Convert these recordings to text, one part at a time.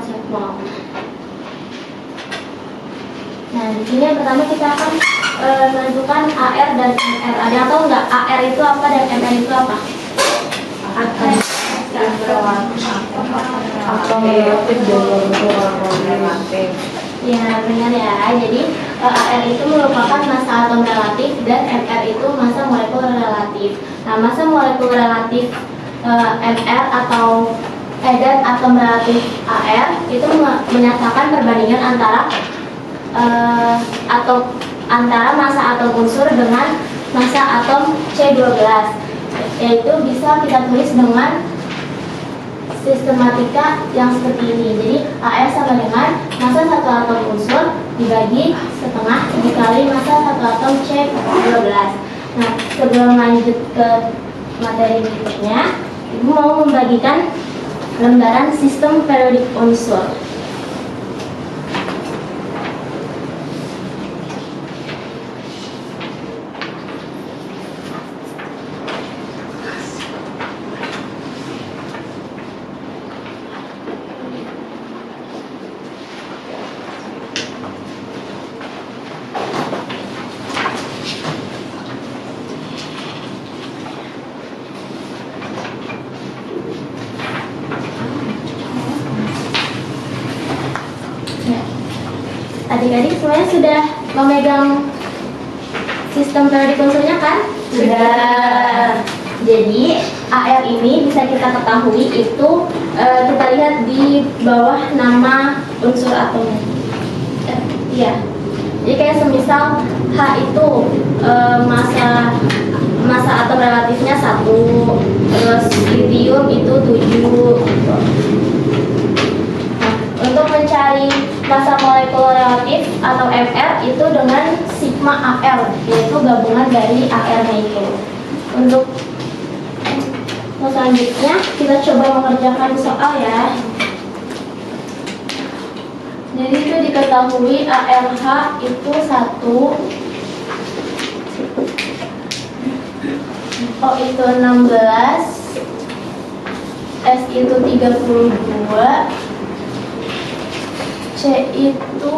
konseptual. Nah, di sini yang pertama kita akan menentukan AR dan MR. Ada yang tahu nggak AR itu apa dan MR itu apa? Atom relatif dan molekul relatif. Ya, benar ya. Jadi AR itu merupakan massa atom relatif dan MR itu massa molekul relatif. Nah, massa molekul relatif MR atau dan atom relatif AR itu menyatakan perbandingan antara massa atom unsur dengan massa atom C12, yaitu bisa kita tulis dengan sistematika yang seperti ini. Jadi AR sama dengan massa satu atom unsur dibagi setengah dikali massa satu atom C12. Nah, sebelum lanjut ke materi berikutnya, Ibu mau membagikan lembaran sistem periodik unsur. Adik-adik semuanya sudah memegang sistem periodik unsurnya kan? Sudah. Jadi AR ini bisa kita ketahui itu kita lihat di bawah nama unsur atomnya. Iya. Jadi kayak semisal H itu massa atom relatifnya 1, terus lithium itu 7. Untuk mencari massa molekul relatif atau MR itu dengan sigma AR, yaitu gabungan dari AR-nya itu. Untuk selanjutnya kita coba mengerjakan soal ya. Jadi itu diketahui ARH itu 1, O itu 16, S itu 32, C itu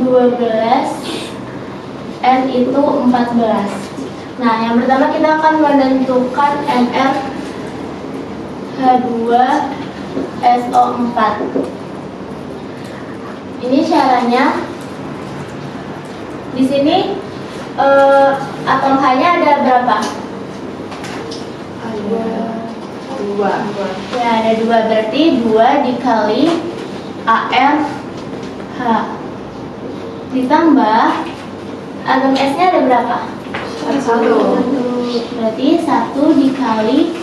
12, N itu 14. Nah, yang pertama kita akan menentukan MR H2SO4. Ini caranya. Di sini atom H-nya ada berapa? Ada 2. Ya, ada 2, berarti 2 dikali AR H ditambah atom S-nya ada berapa? 1. Berarti 1 dikali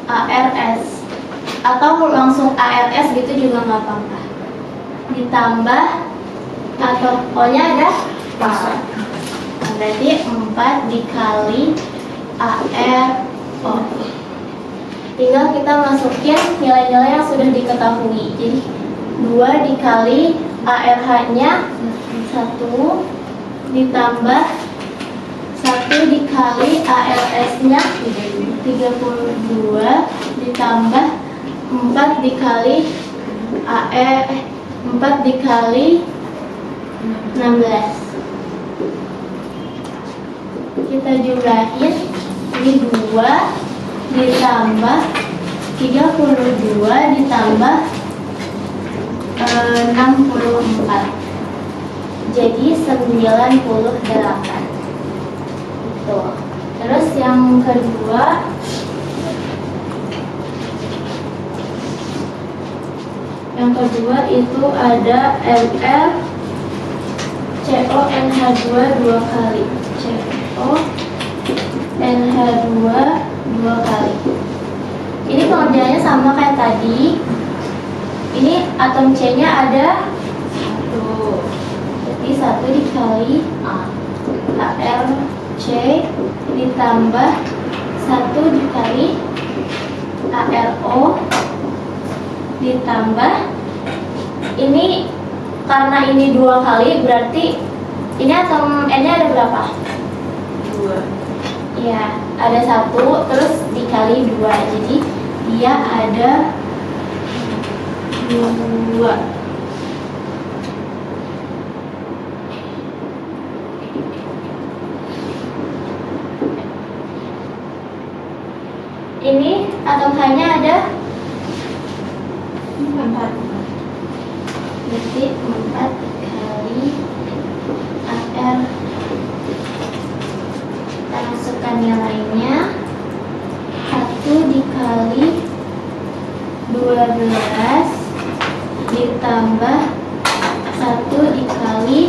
ARS, atau langsung ARS gitu juga nggak apa-apa. Ditambah atom O-nya ada 4. Berarti 4 dikali ARO. Tinggal kita masukin nilai-nilai yang sudah diketahui. Jadi 2 dikali ARH-nya 1 ditambah 1 dikali ALS-nya 32 ditambah 4 dikali 4 dikali 16. Kita jumlahin, ini 2 ditambah 32 ditambah 64, jadi 98. Tuh. Terus yang kedua, itu ada MR CONH2 2 kali, CONH2 2 kali. Ini pengerjaannya sama kayak tadi. Ini atom C-nya ada 1, jadi 1 dikali ARC ditambah 1 dikali ARO ditambah ini, karena ini 2 kali berarti ini atom N-nya ada berapa? 2. Ya, ada 1 terus dikali 2, jadi dia ada 2. Ini atom H-nya ada 4. berarti 4 kali AR. Kita masukkan nilainya 1 dikali 12 ditambah 1 dikali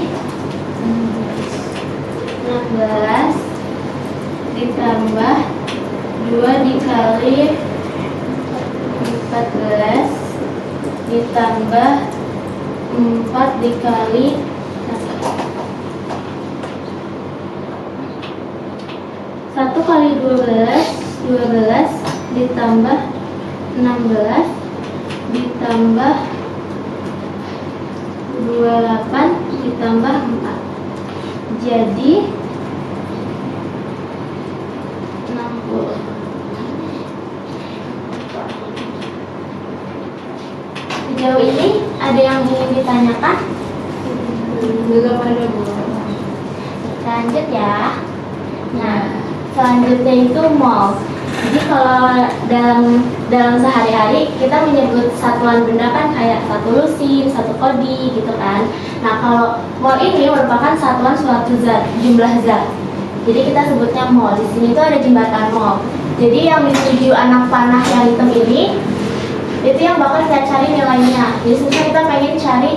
16 ditambah 2 dikali 14 ditambah 4 dikali 1 kali 12 ditambah 16 ditambah 28 ditambah 4 jadi 60. Sejauh ini ada yang ingin ditanyakan? Belum ada, Bu. Lanjut ya. Nah, selanjutnya itu mol. Jadi kalau dalam sehari-hari kita menyebut satuan benda kan kayak satu lusin, satu kodi gitu kan. Nah, kalau mol ini merupakan satuan suatu zat, jumlah zat. Jadi kita sebutnya mol. Di sini tuh ada jembatan mol. Jadi yang di 7 anak panah yang hitam ini itu yang bakal kita cari nilainya. Jadi misalnya kita pengen cari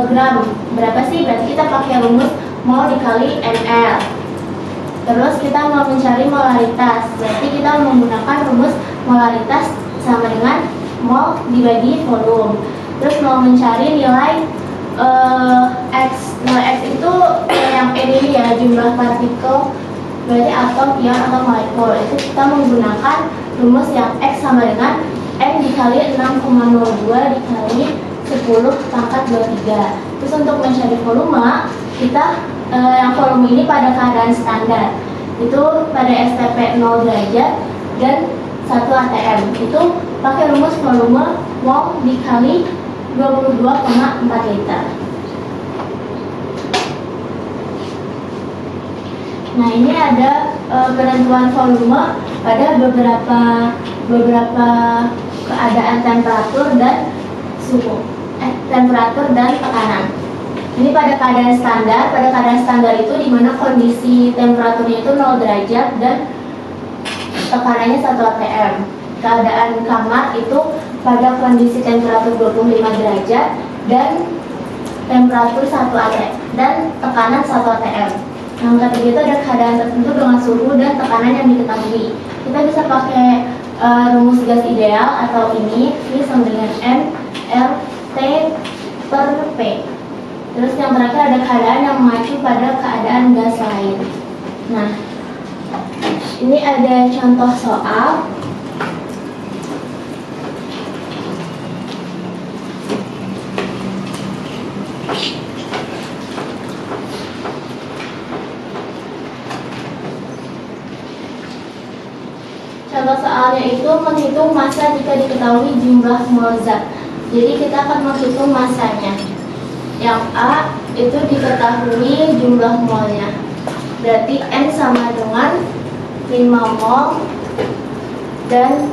gram berapa sih? Berarti kita pakai rumus mol dikali ml. Terus kita mau mencari molaritas, berarti kita menggunakan rumus molaritas sama dengan mol dibagi volume. Terus mau mencari nilai X, nilai X itu yang ini ya, jumlah partikel, berarti atom, ion, atau molekul. Itu kita menggunakan rumus yang X sama dengan M dikali 6,02 dikali 10 pangkat 23. Terus untuk mencari volume, kita yang volume ini pada keadaan standar itu pada STP 0 derajat dan 1 atm itu pakai rumus volume mol dikali 22,4 liter. Nah, ini ada penentuan volume pada beberapa keadaan temperatur dan suhu, temperatur dan tekanan. Ini pada keadaan standar itu di mana kondisi temperaturnya itu 0 derajat dan tekanannya 1 atm. Keadaan kamar itu pada kondisi temperatur 25 derajat dan temperatur 1 atm dan tekanan 1 atm. Yang ketiga itu ada keadaan tertentu dengan suhu dan tekanan yang diketahui. Kita bisa pakai rumus gas ideal atau ini sama dengan M L T per P. Terus yang terakhir ada keadaan yang mengacu pada keadaan gas lain. Nah, ini ada contoh soal. Contoh soalnya itu menghitung massa jika diketahui jumlah mol zat. Jadi kita akan menghitung massanya. Yang A itu diketahui jumlah molnya. Berarti N sama dengan 5 mol dan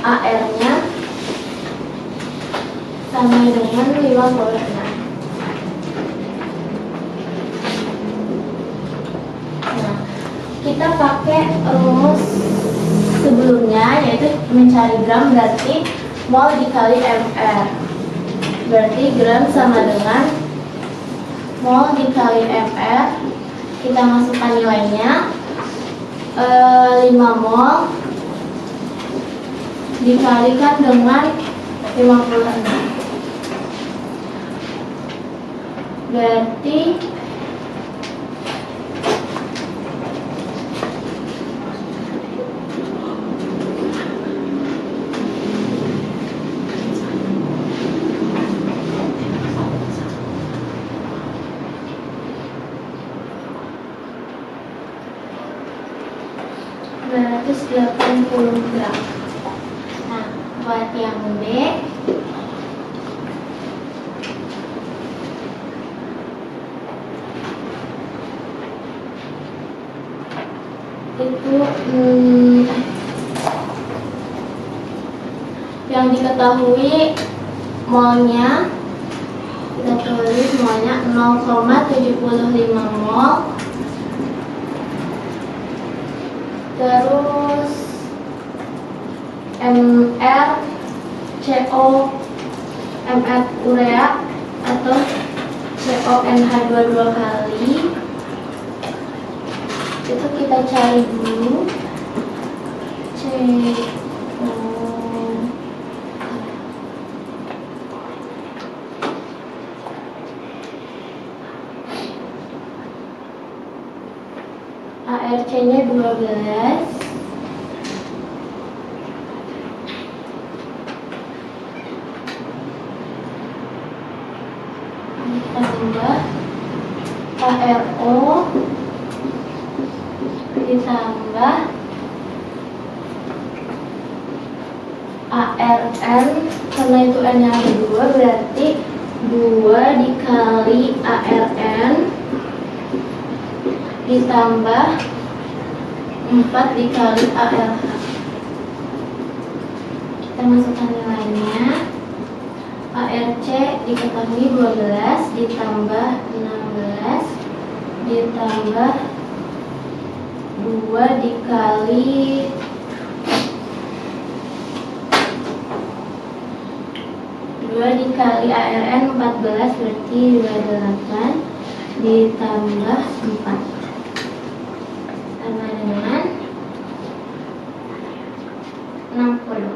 AR-nya sama dengan 56. Nah, kita pakai rumus sebelumnya yaitu mencari gram, berarti mol dikali mr. Berarti gram sama dengan mol dikali mr. Kita masukkan nilainya 5 mol dikalikan dengan 56. Berarti gram. Buat yang B, itu yang diketahui molnya, kita tulis molnya 0,75 mol. Terus MR CO MR urea atau CONH2 dua kali, itu kita cari dulu CO ARC-nya 12, ditambah ARO ditambah ARN, karena itu N yang kedua berarti 2 dikali ARN ditambah 4 dikali ALH. Kita masukkan nilainya. ARC diketahui 12 ditambah 16 ditambah 2 dikali 2 dikali ARN 14 berarti 28 ditambah 4 sama dengan 60.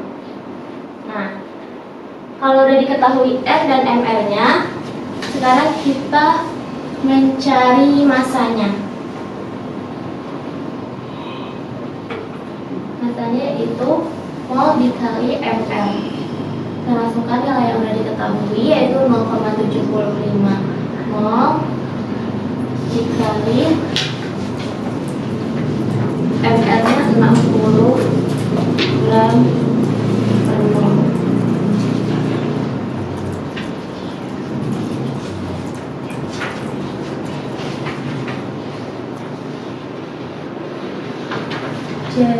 Nah, kalau udah diketahui R dan MR-nya, sekarang kita mencari masanya. Masanya itu mol dikali MR. Kita masukkan nilai yang udah diketahui, yaitu 0,75 mol dikali MR-nya 60 gram per mol. Jadi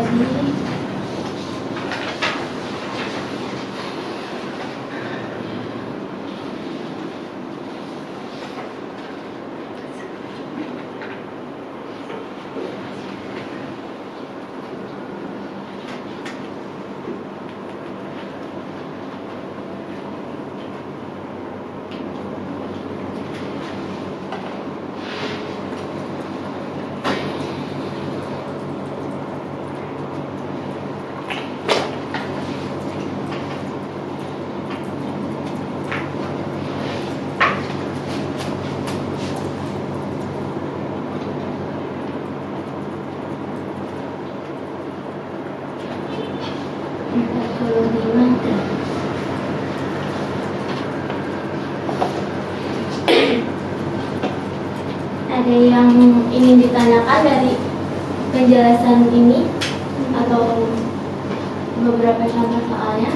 ada yang ingin ditanyakan dari penjelasan ini atau beberapa contoh soalnya?